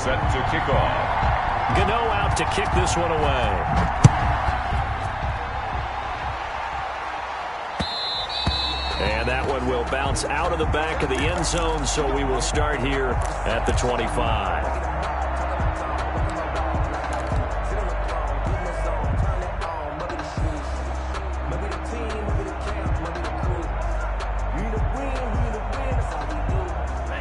set to kick off. Gano out to kick this one away. And that one will bounce out of the back of the end zone, so we will start here at the 25.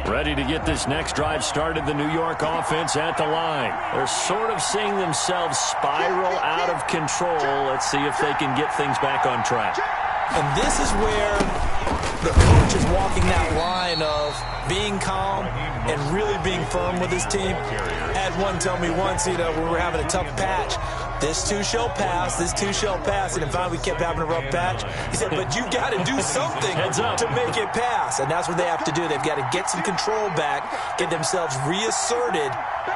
Ready to get this next drive started, the New York offense at the line. They're sort of seeing themselves spiral out of control. Let's see if they can get things back on track. And this is where the coach is walking that line of being calm and really being firm with his team. I had one tell me once, when we were having a tough patch, this too shall pass, this too shall pass. And finally we kept having a rough patch. He said, but you got to do something to make it pass. And that's what they have to do. They've got to get some control back, get themselves reasserted,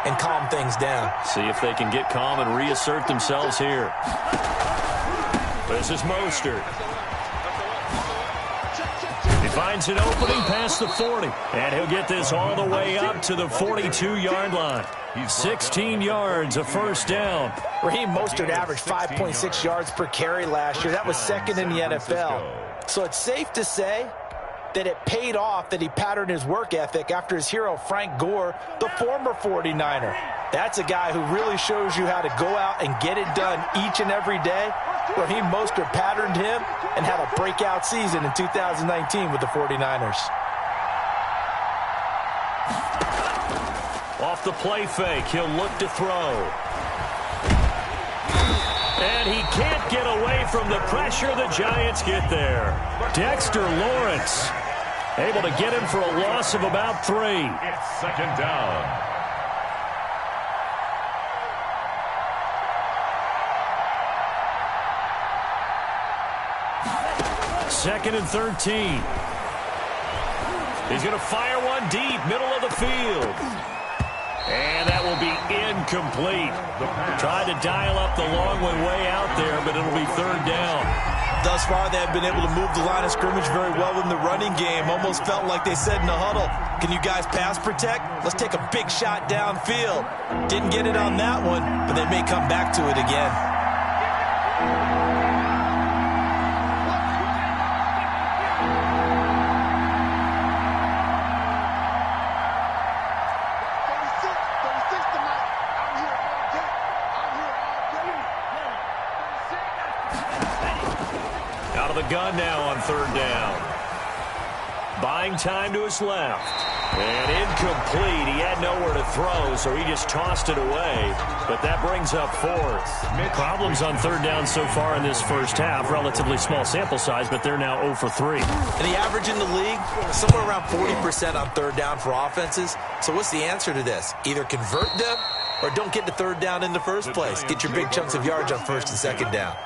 and calm things down. See if they can get calm and reassert themselves here. This is Mostert. He finds an opening past the 40, and he'll get this all the way up to the 42-yard line. 16 yards, a first down. Raheem Mostert averaged 5.6 yards per carry last year. That was second in the NFL. So it's safe to say that it paid off that he patterned his work ethic after his hero, Frank Gore, the former 49er. That's a guy who really shows you how to go out and get it done each and every day. Raheem Mostert patterned him and had a breakout season in 2019 with the 49ers. Off the play fake, he'll look to throw. And he can't get away from the pressure. The Giants get there. Dexter Lawrence able to get him for a loss of about 3. It's second down. Second and 13. He's going to fire one deep, middle of the field. And that will be incomplete. Tried to dial up the long way out there, but it'll be third down. Thus far, they have been able to move the line of scrimmage very well in the running game. Almost felt like they said in the huddle, can you guys pass protect? Let's take a big shot downfield. Didn't get it on that one, but they may come back to it again. Gun now on third down. Buying time to his left. And incomplete. He had nowhere to throw, so he just tossed it away. But that brings up fourth. Problems on third down so far in this first half. Relatively small sample size, but they're now 0 for 3. And the average in the league, somewhere around 40% on third down for offenses. So what's the answer to this? Either convert them or don't get to third down in the first place. Get your big chunks of yards on first and second down.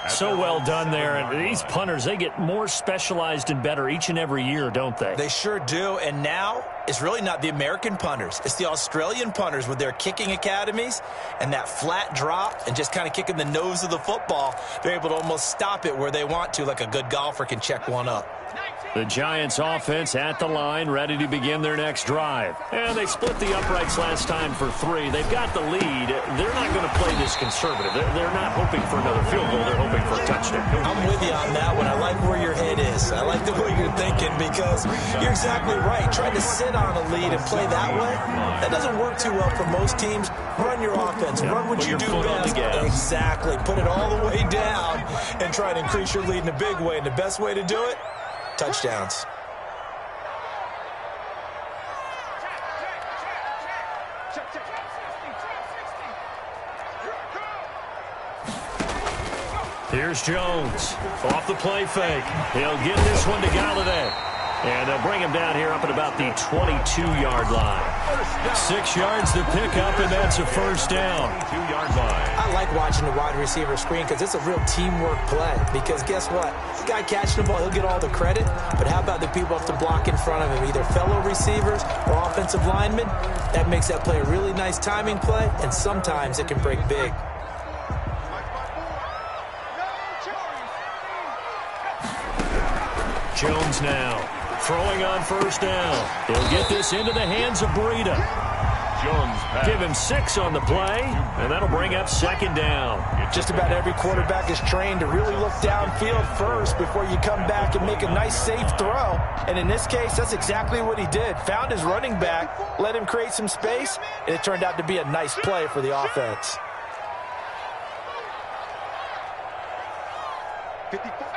So well done there. And these punters, they get more specialized and better each and every year, don't they? They sure do. And now it's really not the American punters. It's the Australian punters with their kicking academies and that flat drop and just kind of kicking the nose of the football. They're able to almost stop it where they want to, like a good golfer can check one up. The Giants offense at the line, ready to begin their next drive. And they split the uprights last time for 3. They've got the lead. They're not going to play this conservative. They're not hoping for another field goal. They're hoping for a touchdown. I'm with you on that one. I like where your head is. I like the way you're thinking because you're exactly right. Trying to sit on a lead and play that way, that doesn't work too well for most teams. Run your offense. Run what you do best. Exactly. Put it all the way down and try to increase your lead in a big way. And the best way to do it, touchdowns. Here's Jones. Off the play fake. He'll get this one to Galladay. And they'll bring him down here up at about the 22-yard line. 6 yards to pick up, and that's a first down. 2-yard line. I like watching the wide receiver screen because it's a real teamwork play. Because guess what? The guy catching the ball, he'll get all the credit. But how about the people have to block in front of him, either fellow receivers or offensive linemen? That makes that play a really nice timing play, and sometimes it can break big. Jones now throwing on first down. He'll get this into the hands of Breida. Jones pass. Give him 6 on the play, and that'll bring up second down. Just about every quarterback is trained to really look downfield first before you come back and make a nice, safe throw. And in this case, that's exactly what he did. Found his running back, let him create some space, and it turned out to be a nice play for the offense. 54.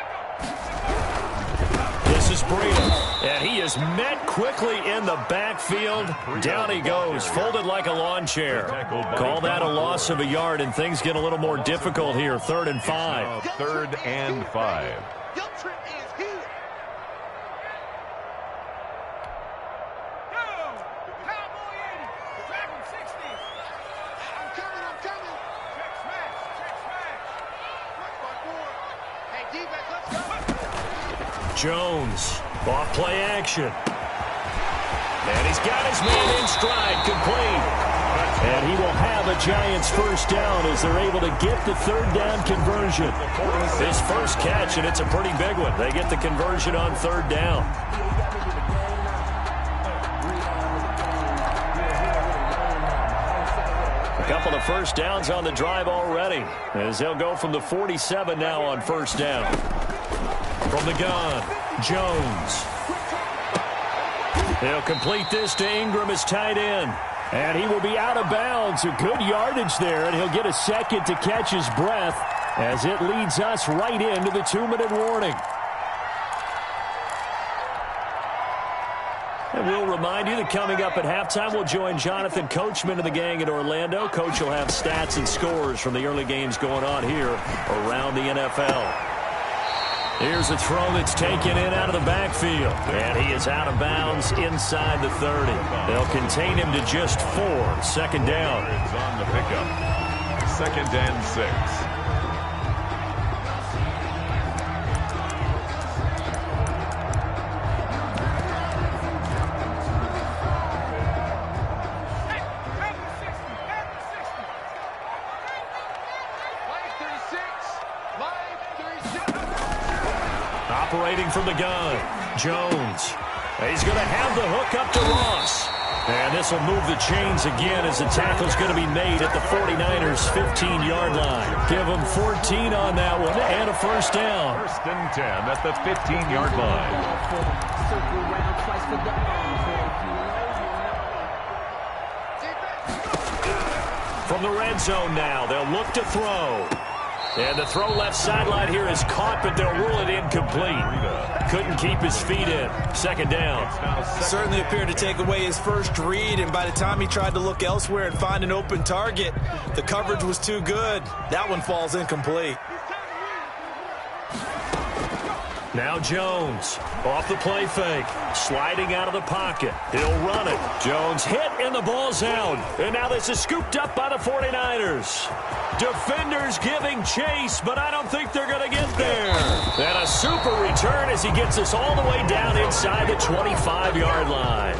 This is Breida, and he is met quickly in the backfield. Down he goes, folded like a lawn chair. Call that a loss of a yard, and things get a little more difficult here. 3rd and 5. 3rd and 5. Jones, off play action. And he's got his man in stride, complete. And he will have a Giants first down as they're able to get the 3rd down conversion. His first catch, and it's a pretty big one. They get the conversion on 3rd down. A couple of first downs on the drive already, as they'll go from the 47 now on 1st down. From the gun, Jones. He'll complete this to Ingram as tight end. And he will be out of bounds. A good yardage there, and he'll get a second to catch his breath as it leads us right into the 2-minute warning. And we'll remind you that coming up at halftime, we'll join Jonathan Coachman and the gang in Orlando. Coach will have stats and scores from the early games going on here around the NFL. Here's a throw that's taken in out of the backfield. And he is out of bounds inside the 30. They'll contain him to just 4. 2nd down. It's on the pickup. 2nd and 6. Operating from the gun, Jones. He's going to have the hook up to Ross. And this will move the chains again as the tackle's going to be made at the 49ers' 15-yard line. Give them 14 on that one and a first down. 1st and 10 at the 15-yard line. From the red zone now, they'll look to throw. And the throw left sideline here is caught, but they'll rule it incomplete. Couldn't keep his feet in. 2nd down. Certainly appeared to take away his first read, and by the time he tried to look elsewhere and find an open target, the coverage was too good. That one falls incomplete. Now Jones, off the play fake, sliding out of the pocket. He'll run it. Jones hit, and the ball's out. And now this is scooped up by the 49ers. Defenders giving chase, but I don't think they're going to get there. And a super return as he gets us all the way down inside the 25-yard line.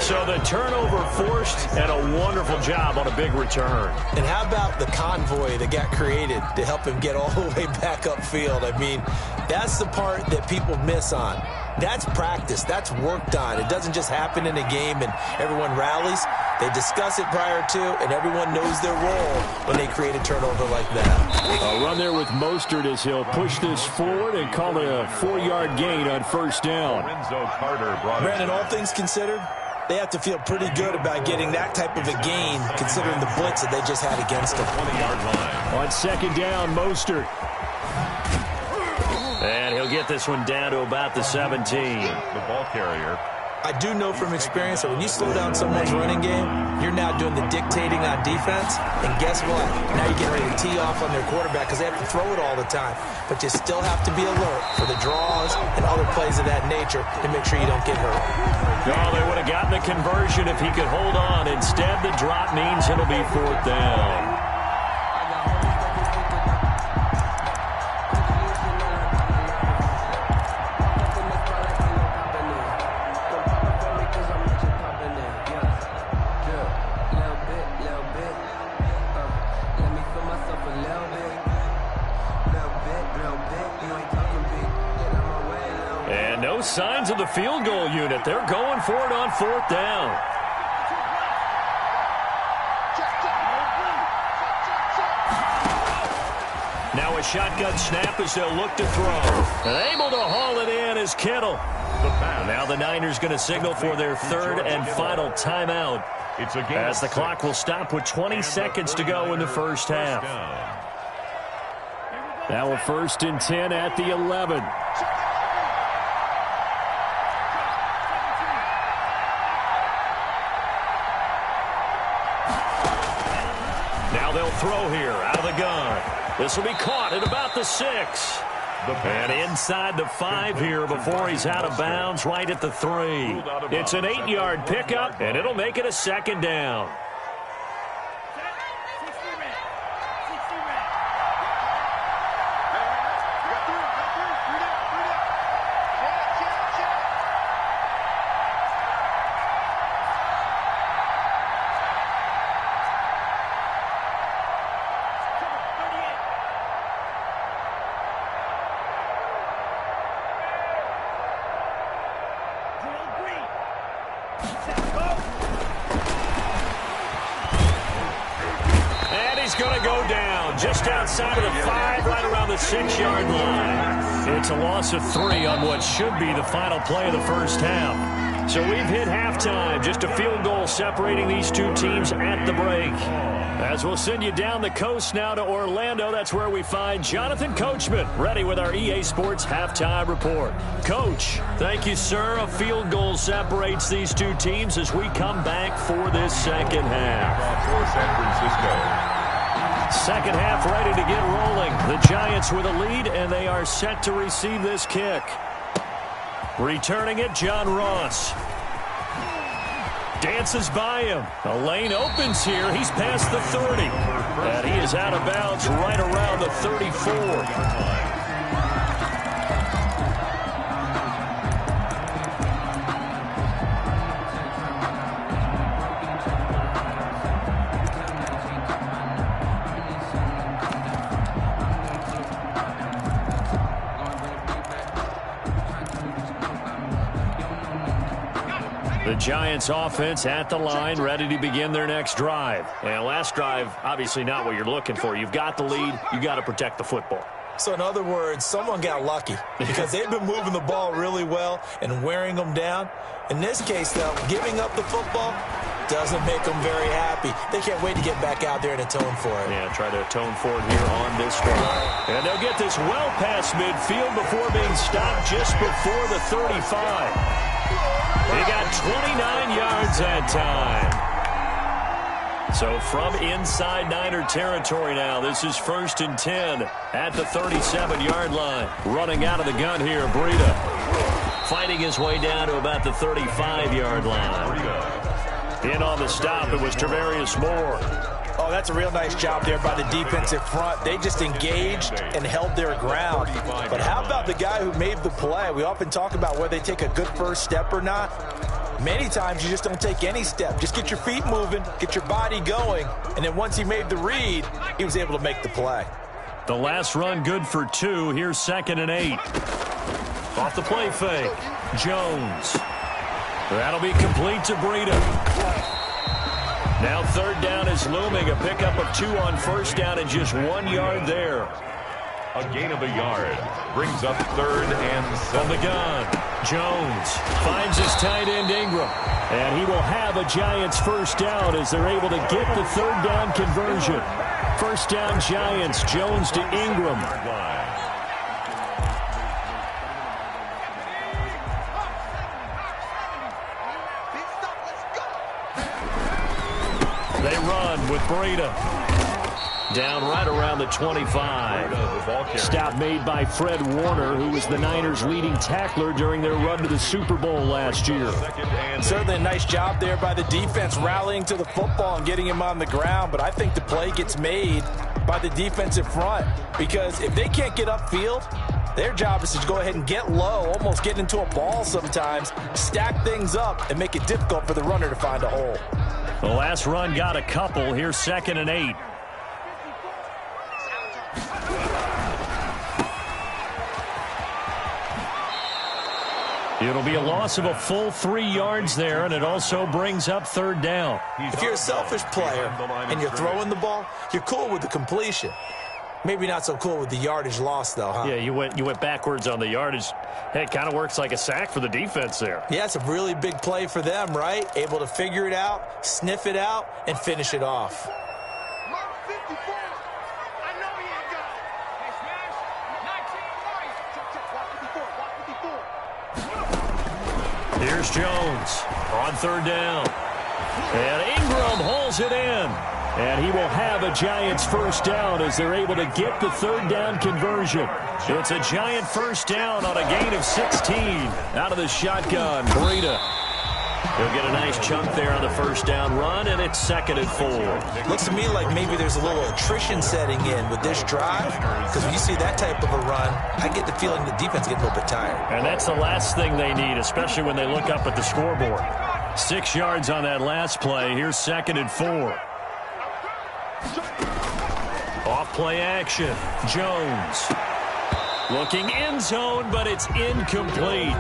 So the turnover forced, and a wonderful job on a big return. And how about the convoy that got created to help him get all the way back upfield? I mean, that's the part that people miss on. That's practice. That's worked on. It doesn't just happen in a game and everyone rallies. They discuss it prior to, and everyone knows their role when they create a turnover like that. A run there with Mostert as he'll push this forward and call it a 4-yard gain on 1st down. Brandon, all things considered, they have to feel pretty good about getting that type of a gain considering the blitz that they just had against them. 20-yard line. On 2nd down, Mostert. And he'll get this one down to about the 17. The ball carrier. I do know from experience that when you slow down someone's running game, you're now doing the dictating on defense. And guess what? Now you're getting ready to tee off on their quarterback because they have to throw it all the time. But you still have to be alert for the draws and other plays of that nature to make sure you don't get hurt. No, they would have gotten the conversion if he could hold on. Instead, the drop means it'll be 4th down. Signs of the field goal unit. They're going for it on 4th down. Now a shotgun snap as they'll look to throw. And able to haul it in is Kittle. Now the Niners going to signal for their third and final timeout. As the clock will stop with 20 seconds to go in the first half. Now a 1st and 10 at the 11. Now they'll throw here out of the gun. This will be caught at about the 6. And inside the 5 here before he's out of bounds right at the 3. It's an 8-yard pickup, and it'll make it a 2nd down. Just outside of the 5, right around the 6-yard line. It's a loss of 3 on what should be the final play of the first half. So we've hit halftime. Just a field goal separating these two teams at the break. As we'll send you down the coast now to Orlando, that's where we find Jonathan Coachman, ready with our EA Sports Halftime Report. Coach, thank you, sir. A field goal separates these two teams as we come back for this second half. For San Francisco. Second half ready to get rolling. The Giants with a lead, and they are set to receive this kick. Returning it, John Ross. Dances by him. A lane opens here. He's past the 30. And he is out of bounds right around the 34. The Giants offense at the line, ready to begin their next drive. And last drive, obviously not what you're looking for. You've got the lead. You got to protect the football. So in other words, someone got lucky because they've been moving the ball really well and wearing them down. In this case, though, giving up the football doesn't make them very happy. They can't wait to get back out there and atone for it. Yeah, try to atone for it here on this drive. And they'll get this well past midfield before being stopped just before the 35. They got 29 yards that time. So from inside Niner territory now, this is 1st and 10 at the 37-yard line. Running out of the gun here, Breida. Fighting his way down to about the 35-yard line. In on the stop, it was Travarius Moore. Oh, that's a real nice job there by the defensive front. They just engaged and held their ground. But how about the guy who made the play? We often talk about whether they take a good first step or not. Many times you just don't take any step. Just get your feet moving, get your body going, and then once he made the read, he was able to make the play. The last run good for 2. Here's 2nd and 8. Off the play fake. Jones. That'll be complete to Breida. Now 3rd down is looming. A pickup of 2 on 1st down and just 1 yard there. A gain of a yard brings up 3rd and 7. On the gun, Jones finds his tight end Ingram. And he will have a Giants 1st down as they're able to get the 3rd down conversion. 1st down Giants, Jones to Ingram. They run with Breida. Down right around the 25. Stop made by Fred Warner, who was the Niners' leading tackler during their run to the Super Bowl last year. Certainly a nice job there by the defense rallying to the football and getting him on the ground. But I think the play gets made by the defensive front. Because if they can't get upfield, their job is to go ahead and get low, almost get into a ball sometimes, stack things up, and make it difficult for the runner to find a hole. The last run got a couple. Here's 2nd and 8. It'll be a loss of a full 3 yards there, and it also brings up 3rd down. If you're a selfish player and you're throwing the ball, you're cool with the completion. Maybe not so cool with the yardage loss, though, huh? Yeah, you went backwards on the yardage. Hey, it kind of works like a sack for the defense there. Yeah, it's a really big play for them, right? Able to figure it out, sniff it out, and finish it off. Here's Jones on third down. And Ingram hauls it in. And he will have a Giants first down as they're able to get the third down conversion. It's a Giant first down on a gain of 16. Out of the shotgun, Breida. He'll get a nice chunk there on the first down run, and it's 2nd and 4. Looks to me like maybe there's a little attrition setting in with this drive, because when you see that type of a run, I get the feeling the defense gets a little bit tired. And that's the last thing they need, especially when they look up at the scoreboard. 6 yards on that last play. Here's 2nd and 4. Off play action. Jones. Looking end zone, but it's incomplete.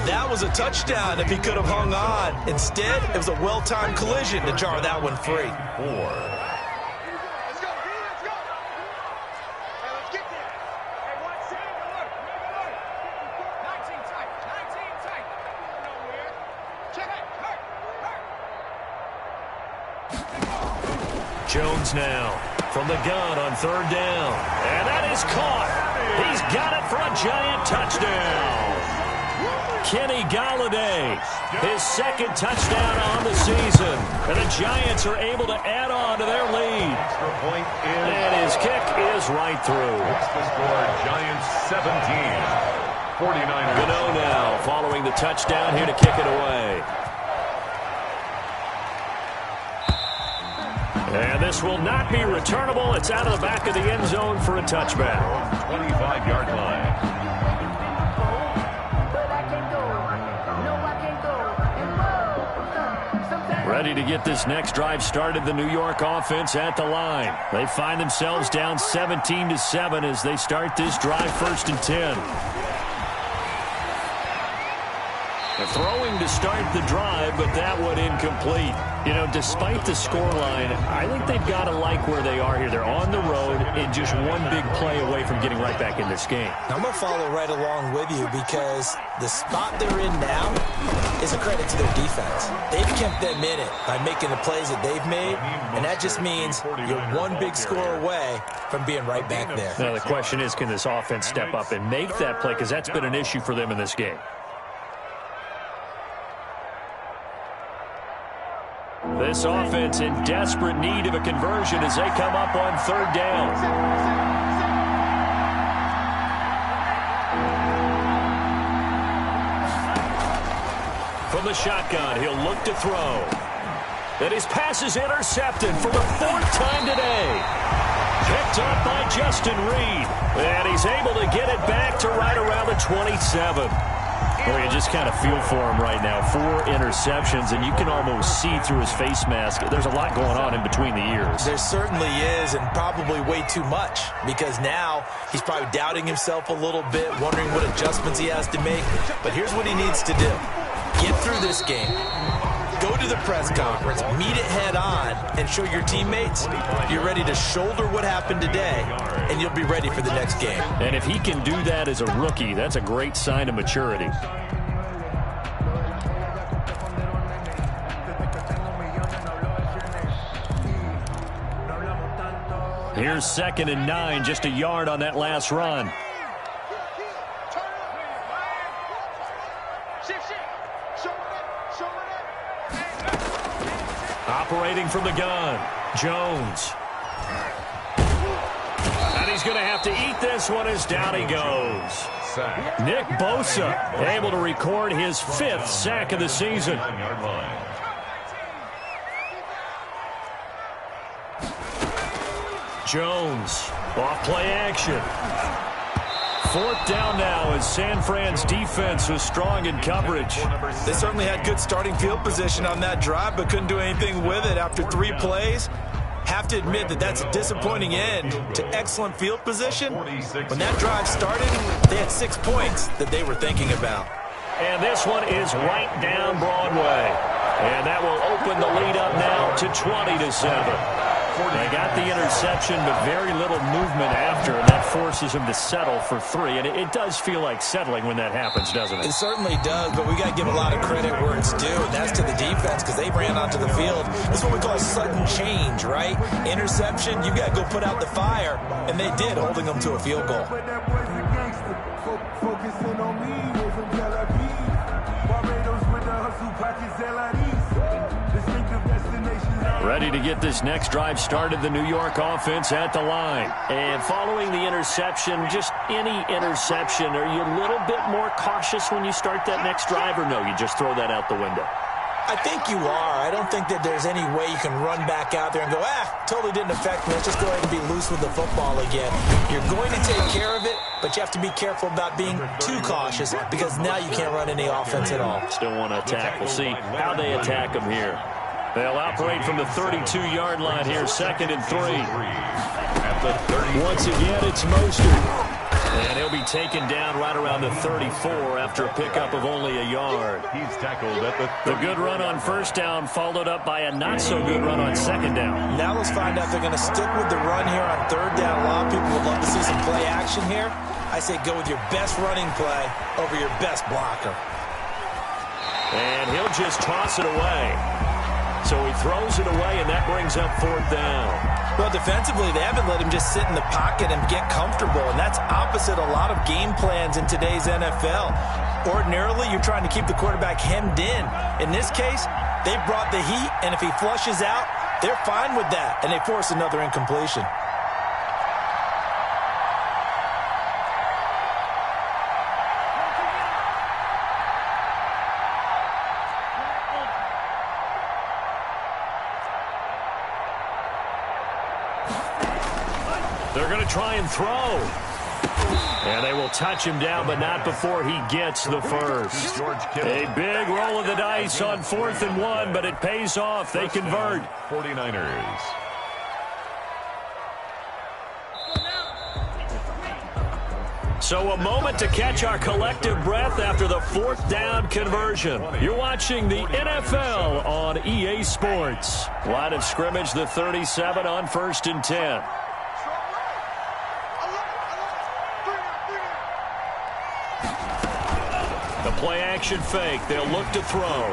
That was a touchdown if he could have hung on. Instead, it was a well-timed collision to jar that one free. 4. Jones now from the gun on third down. And that is caught. He's got it for a Giant touchdown. Kenny Golladay, his 2nd touchdown on the season. And the Giants are able to add on to their lead. And his kick is right through. What's the score? Giants 17. 49ers. Gano now following the touchdown here to kick it away. And this will not be returnable. It's out of the back of the end zone for a touchback. 25-yard line. Ready to get this next drive started, the New York offense at the line. They find themselves down 17-7 as they start this drive 1st and 10. They're throwing to start the drive, but that one incomplete. You know, despite the scoreline, I think they've got to like where they are here. They're on the road and just one big play away from getting right back in this game. I'm going to follow right along with you because the spot they're in now is a credit to their defense. They've kept them in it by making the plays that they've made, and that just means you're one big score away from being right back there. Now, the question is, can this offense step up and make that play? Because that's been an issue for them in this game. This offense in desperate need of a conversion as they come up on third down. From the shotgun, he'll look to throw. And his pass is intercepted for the 4th time today. Picked up by Justin Reed. And he's able to get it back to right around the 27. Well, you just kind of feel for him right now. 4 interceptions, and you can almost see through his face mask. There's a lot going on in between the ears. There certainly is, and probably way too much, because now he's probably doubting himself a little bit, wondering what adjustments he has to make. But here's what he needs to do. Get through this game. Go to the press conference, meet it head on, and show your teammates you're ready to shoulder what happened today, and you'll be ready for the next game. And if he can do that as a rookie, that's a great sign of maturity. Here's 2nd and 9, just a yard on that last run. Operating from the gun, Jones. And he's going to have to eat this one as down he goes. Nick Bosa able to record his 5th sack of the season. Jones, off play action. 4th down now as San Fran's defense was strong in coverage. They certainly had good starting field position on that drive, but couldn't do anything with it after 3 plays. Have to admit that that's a disappointing end to excellent field position. When that drive started, they had 6 points that they were thinking about. And this one is right down Broadway. And that will open the lead up now to 20-7. They got the interception, but very little movement after, and that forces him to settle for 3. And it does feel like settling when that happens, doesn't it? It certainly does, but we got to give a lot of credit where it's due, and that's to the defense because they ran onto the field. This is what we call sudden change, right? Interception, you got to go put out the fire, and they did, holding them to a field goal. Ready to get this next drive started, the New York offense at the line. And following the interception, just any interception, are you a little bit more cautious when you start that next drive, or no, you just throw that out the window? I think you are. I don't think that there's any way you can run back out there and go, totally didn't affect me. Let's just go ahead and be loose with the football again. You're going to take care of it, but you have to be careful about being too cautious because now you can't run any offense at all. Still want to attack. We'll see how they attack them here. They'll operate from the 32-yard line here, 2nd and 3. Once again, it's Mostert. And he'll be taken down right around the 34 after a pickup of only a yard. He's tackled at the good run on 1st down followed up by a not-so-good run on 2nd down. Now let's find out if they're going to stick with the run here on 3rd down. A lot of people would love to see some play action here. I say go with your best running play over your best blocker. And he'll just toss it away. So he throws it away, and that brings up 4th down. Well, defensively, they haven't let him just sit in the pocket and get comfortable, and that's opposite a lot of game plans in today's NFL. Ordinarily, you're trying to keep the quarterback hemmed in. In this case, they brought the heat, and if he flushes out, they're fine with that, and they force another incompletion. They're going to try and throw. And they will touch him down, but not before he gets the first. A big roll of the dice on 4th and 1, but it pays off. They convert. 49ers. So a moment to catch our collective breath after the 4th down conversion. You're watching the NFL on EA Sports. Line of scrimmage, the 37 on 1st and 10. The play-action fake. They'll look to throw.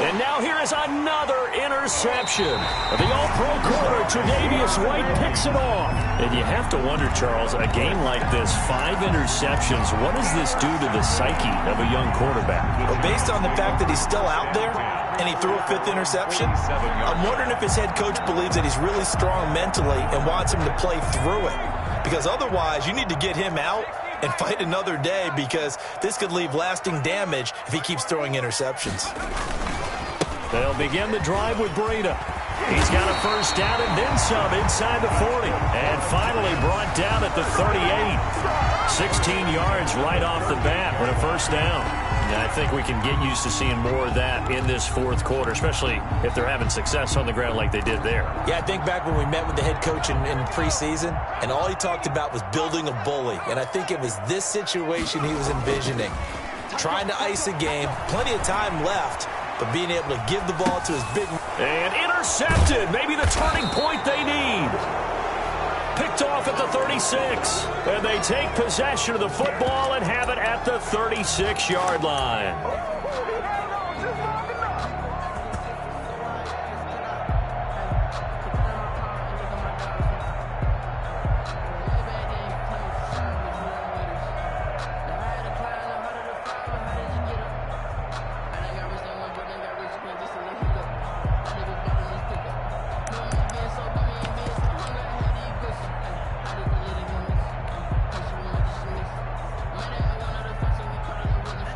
And now here is another interception. The all-pro corner, Tre'Davious White, picks it off. And you have to wonder, Charles, a game like this, 5 interceptions, what does this do to the psyche of a young quarterback? Well, based on the fact that he's still out there and he threw a 5th interception, I'm wondering if his head coach believes that he's really strong mentally and wants him to play through it. Because otherwise, you need to get him out and fight another day because this could leave lasting damage if he keeps throwing interceptions. They'll begin the drive with Breida. He's got a 1st down and then some inside the 40. And finally brought down at the 38. 16 yards right off the bat with a 1st down. And I think we can get used to seeing more of that in this 4th quarter, especially if they're having success on the ground like they did there. Yeah, I think back when we met with the head coach in preseason, and all he talked about was building a bully. And I think it was this situation he was envisioning. Trying to ice a game, plenty of time left, but being able to give the ball to his big... And intercepted, maybe the turning point they need. Picked off at the 36. And they take possession of the football and have it at the 36-yard line.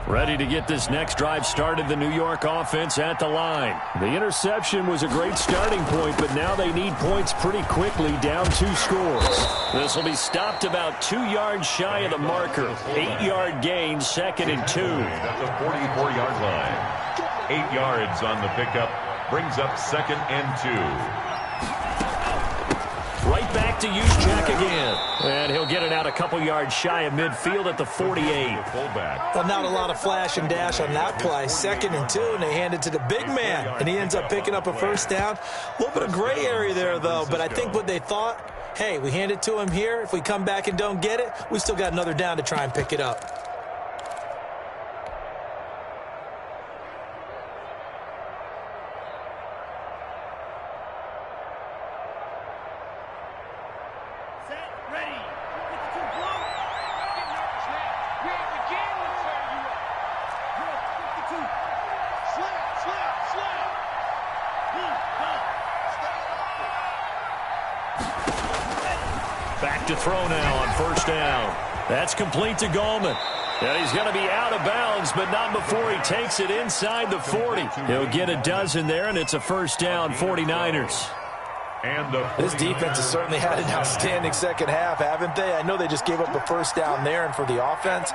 Ready to get this next drive started, the New York offense at the line. The interception was a great starting point, but now they need points pretty quickly, down 2 scores. This will be stopped about 2 yards shy of the marker. 8-yard gain, 2nd and 2. At the 44-yard line. 8 yards on the pickup, brings up 2nd and 2. Right back back to use Jack again. And he'll get it out a couple yards shy of midfield at the 48. Well, not a lot of flash and dash on that play. 2nd and 2, and they hand it to the big man. And he ends up picking up a first down. A little bit of gray area there, though. But I think what they thought, hey, we hand it to him here. If we come back and don't get it, we still got another down to try and pick it up. Back to throw now on first down. That's complete to Goldman. And he's going to be out of bounds, but not before he takes it inside the 40. He'll get a dozen there, and it's a first down, 49ers. This defense has certainly had an outstanding second half, haven't they? I know they just gave up a first down there, and for the offense,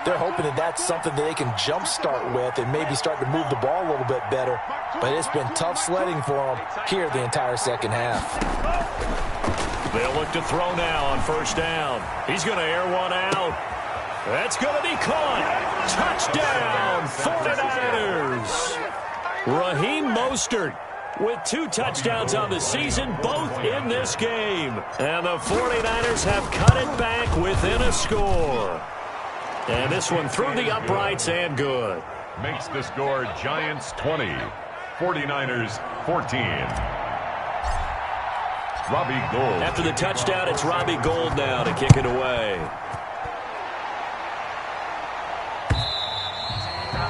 they're hoping that that's something that they can jumpstart with and maybe start to move the ball a little bit better. But it's been tough sledding for them here the entire second half. They'll look to throw now on first down. He's going to air one out. That's going to be caught. Touchdown, 49ers. Raheem Mostert with 2 touchdowns on the season, both in this game. And the 49ers have cut it back within a score. And this one through the uprights and good. Makes the score Giants 20, 49ers 14. Robbie Gould. After the touchdown, it's Robbie Gould now to kick it away.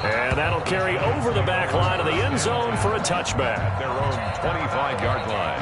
And that'll carry over the back line of the end zone for a touchback. At their own 25-yard line.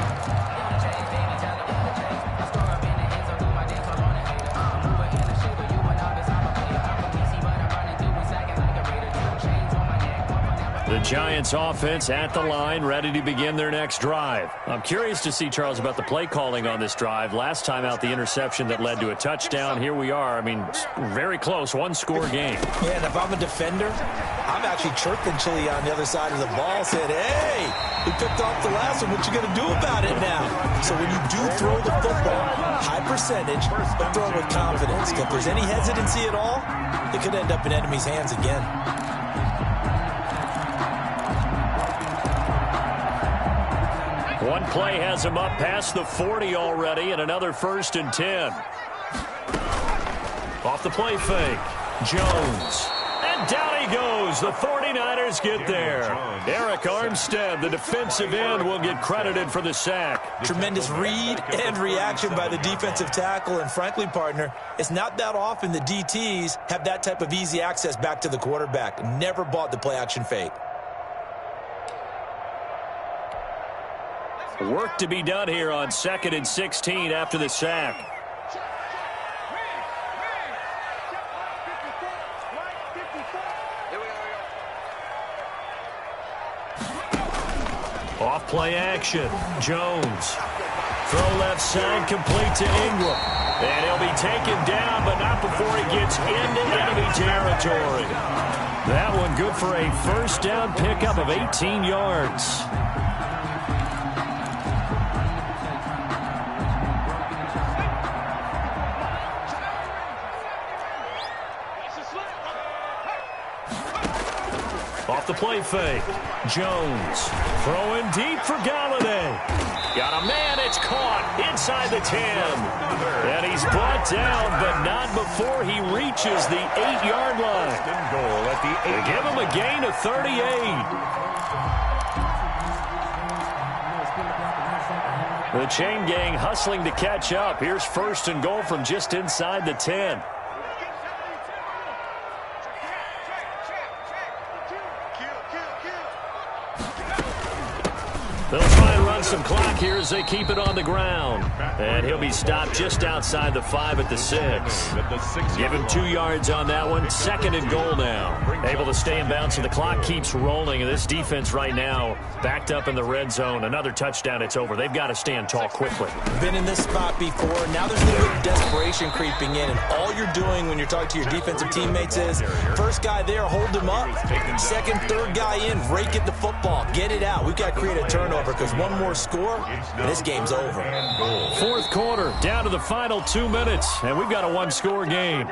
The Giants offense at the line, ready to begin their next drive. I'm curious to see, Charles, about the play calling on this drive. Last time out, the interception that led to a touchdown. Here we are. I mean, very close, one-score game. Yeah, and if I'm a defender, I'm actually chirping Chili on the other side of the ball, saying, hey, we picked off the last one. What you going to do about it now? So when you do throw the football, high percentage, but throw it with confidence. If there's any hesitancy at all, it could end up in enemy's hands again. One play has him up past the 40 already, and another 1st and 10. Off the play fake. Jones. And down he goes. The 49ers get there. Eric Armstead, the defensive end, will get credited for the sack. Tremendous read and reaction by the defensive tackle. And frankly, partner, it's not that often the DTs have that type of easy access back to the quarterback. Never bought the play-action fake. Work to be done here on 2nd and 16 after the sack. Off play action. Jones. Throw left side, complete to Ingram. And he'll be taken down, but not before he gets into enemy territory. That one good for a first down pickup of 18 yards. Off the play fake. Jones throwing deep for Galladay. Got a man, it's caught inside the 10. And he's brought down, but not before he reaches the 8-yard line. Goal at the 8. They give him a gain of 38. The chain gang hustling to catch up. Here's 1st and goal from just inside the 10. They'll try and run some clock here as they keep it on the ground. And he'll be stopped just outside the 5 at the 6. Give him 2 yards on that one. 2nd and goal now. Able to stay in bounds, so the clock keeps rolling. And this defense right now backed up in the red zone. Another touchdown, it's over. They've got to stand tall quickly. Been in this spot before. Now there's a little bit of desperation creeping in. And all you're doing when you're talking to your defensive teammates is, first guy there, hold him up. Second, third guy in, rake at the football. Get it out. We've got to create a turnover because one more score, and this game's over. Fourth quarter, down to the final 2 minutes, and we've got a one-score game.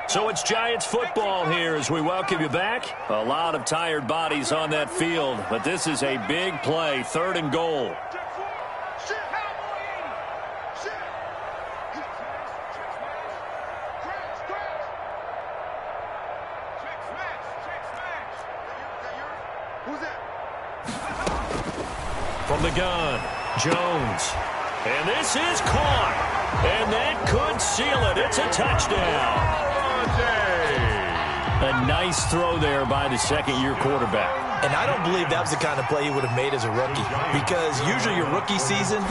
So it's Giants football here as we welcome you back. A lot of tired bodies on that field, but this is a big play, 3rd and goal. From the gun, Jones. And this is caught. And that could seal it. It's a touchdown. A nice throw there by the second-year quarterback. And I don't believe that was the kind of play he would have made as a rookie, because usually your rookie season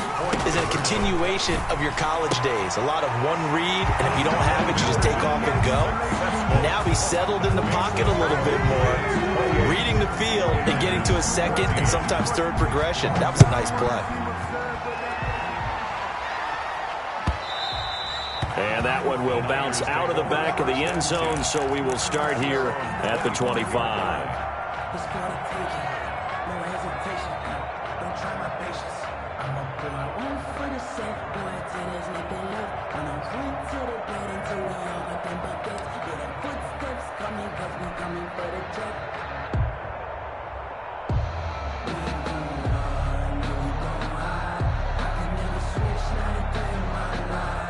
is a continuation of your college days. A lot of one read, and if you don't have it, you just take off and go. Now he's settled in the pocket a little bit more, reading the field and getting to a second and sometimes third progression. That was a nice play. And that one will bounce out of the back of the end zone, so we will start here at the 25. It's gonna take it. No hesitation. Don't try my patience. I'ma pull out one for the safe. Going to this nigga left. When I'm free to the bed until we all got them buckets. Yeah, them footsteps coming, cause we coming for the check. We ain't gon' run, no, we gon' hide. I can never switch, not a day in my life.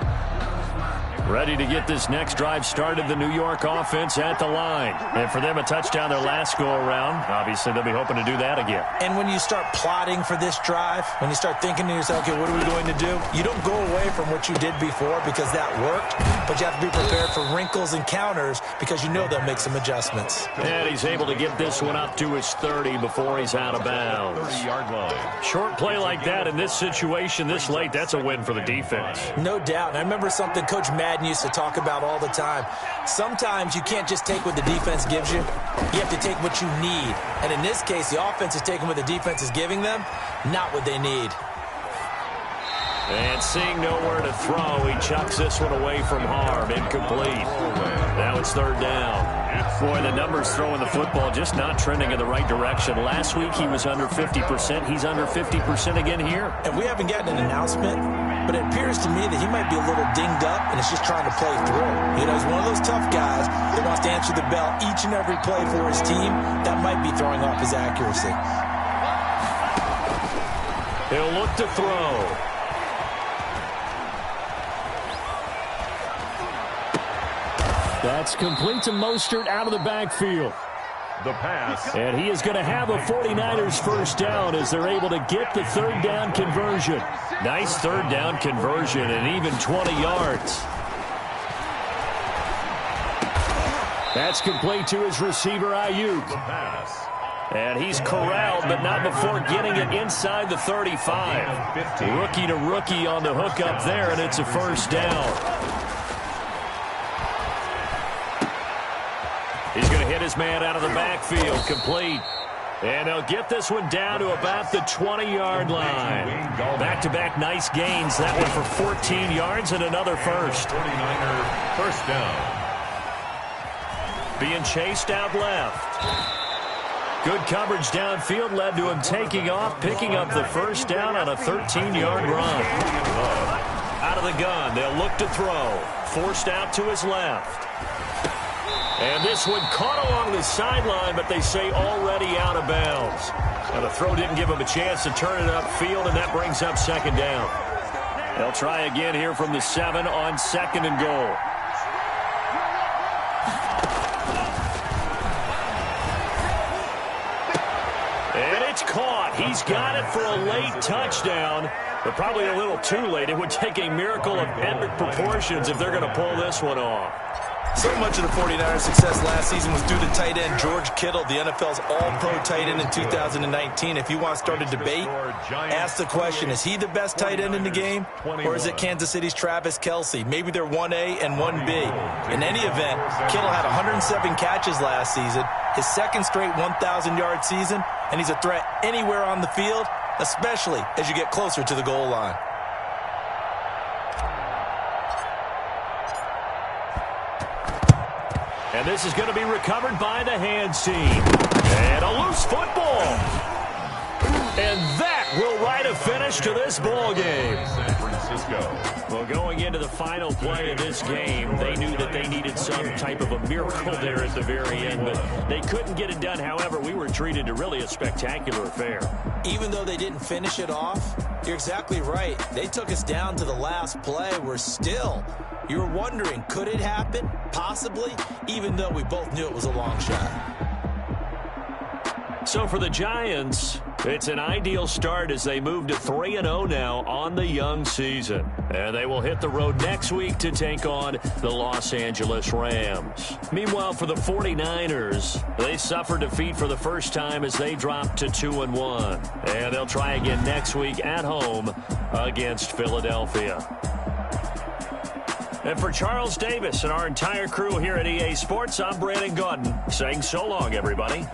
Ready to get this next drive started, the New York offense at the line. And for them, a touchdown their last go-around. Obviously, they'll be hoping to do that again. And when you start plotting for this drive, when you start thinking to yourself, okay, what are we going to do? You don't go away from what you did before because that worked, but you have to be prepared for wrinkles and counters because you know they'll make some adjustments. And he's able to get this one up to his 30 before he's out of bounds. 30-yard line. Short play like that in this situation this late, that's a win for the defense. No doubt. And I remember something Coach Madden used to talk about all the time. Sometimes you can't just take what the defense gives you. You have to take what you need. And in this case, the offense is taking what the defense is giving them, not what they need. And seeing nowhere to throw, he chucks this one away from harm. Incomplete. Now it's 3rd down. Boy, the numbers throwing the football just not trending in the right direction. Last week he was under 50%. He's under 50% again here. And we haven't gotten an announcement, but it appears to me that he might be a little dinged up and is just trying to play through. You know, he's one of those tough guys that wants to answer the bell each and every play for his team. That might be throwing off his accuracy. He'll look to throw. That's complete to Mostert out of the backfield. The pass. And he is going to have a 49ers first down as they're able to get the 3rd down conversion. Nice 3rd down conversion and even 20 yards. That's complete to his receiver, Ayuk. The pass. And he's corralled, but not before getting it inside the 35. Rookie to rookie on the hook up there, and it's a first down. He's going to hit his man out of the backfield, complete. And they'll get this one down to about the 20-yard line. Back-to-back nice gains. That one for 14 yards and another first. 49er first down. Being chased out left. Good coverage downfield led to him taking off, picking up the first down on a 13-yard run. Out of the gun, they'll look to throw. Forced out to his left. And this one caught along the sideline, but they say already out of bounds. Now the throw didn't give him a chance to turn it upfield, and that brings up 2nd down. They'll try again here from the 7 on 2nd and goal. And it's caught. He's got it for a late touchdown, but probably a little too late. It would take a miracle of epic proportions if they're going to pull this one off. So much of the 49ers' success last season was due to tight end George Kittle, the NFL's all-pro tight end in 2019. If you want to start a debate, ask the question, is he the best tight end in the game? Or is it Kansas City's Travis Kelce? Maybe they're 1A and 1B. In any event, Kittle had 107 catches last season, his 2nd straight 1,000-yard season, and he's a threat anywhere on the field, especially as you get closer to the goal line. And this is going to be recovered by the hands team. And a loose football. And that will write a finish to this ball game. San Francisco. Well, going into the final play of this game, they knew that they needed some type of a miracle there at the very end, but they couldn't get it done. However, we were treated to really a spectacular affair. Even though they didn't finish it off, you're exactly right. They took us down to the last play. You were wondering, could it happen? Possibly, even though we both knew it was a long shot. So for the Giants, it's an ideal start as they move to 3-0 now on the young season. And they will hit the road next week to take on the Los Angeles Rams. Meanwhile, for the 49ers, they suffered defeat for the first time as they dropped to 2-1. And they'll try again next week at home against Philadelphia. And for Charles Davis and our entire crew here at EA Sports, I'm Brandon Gaudin saying so long, everybody.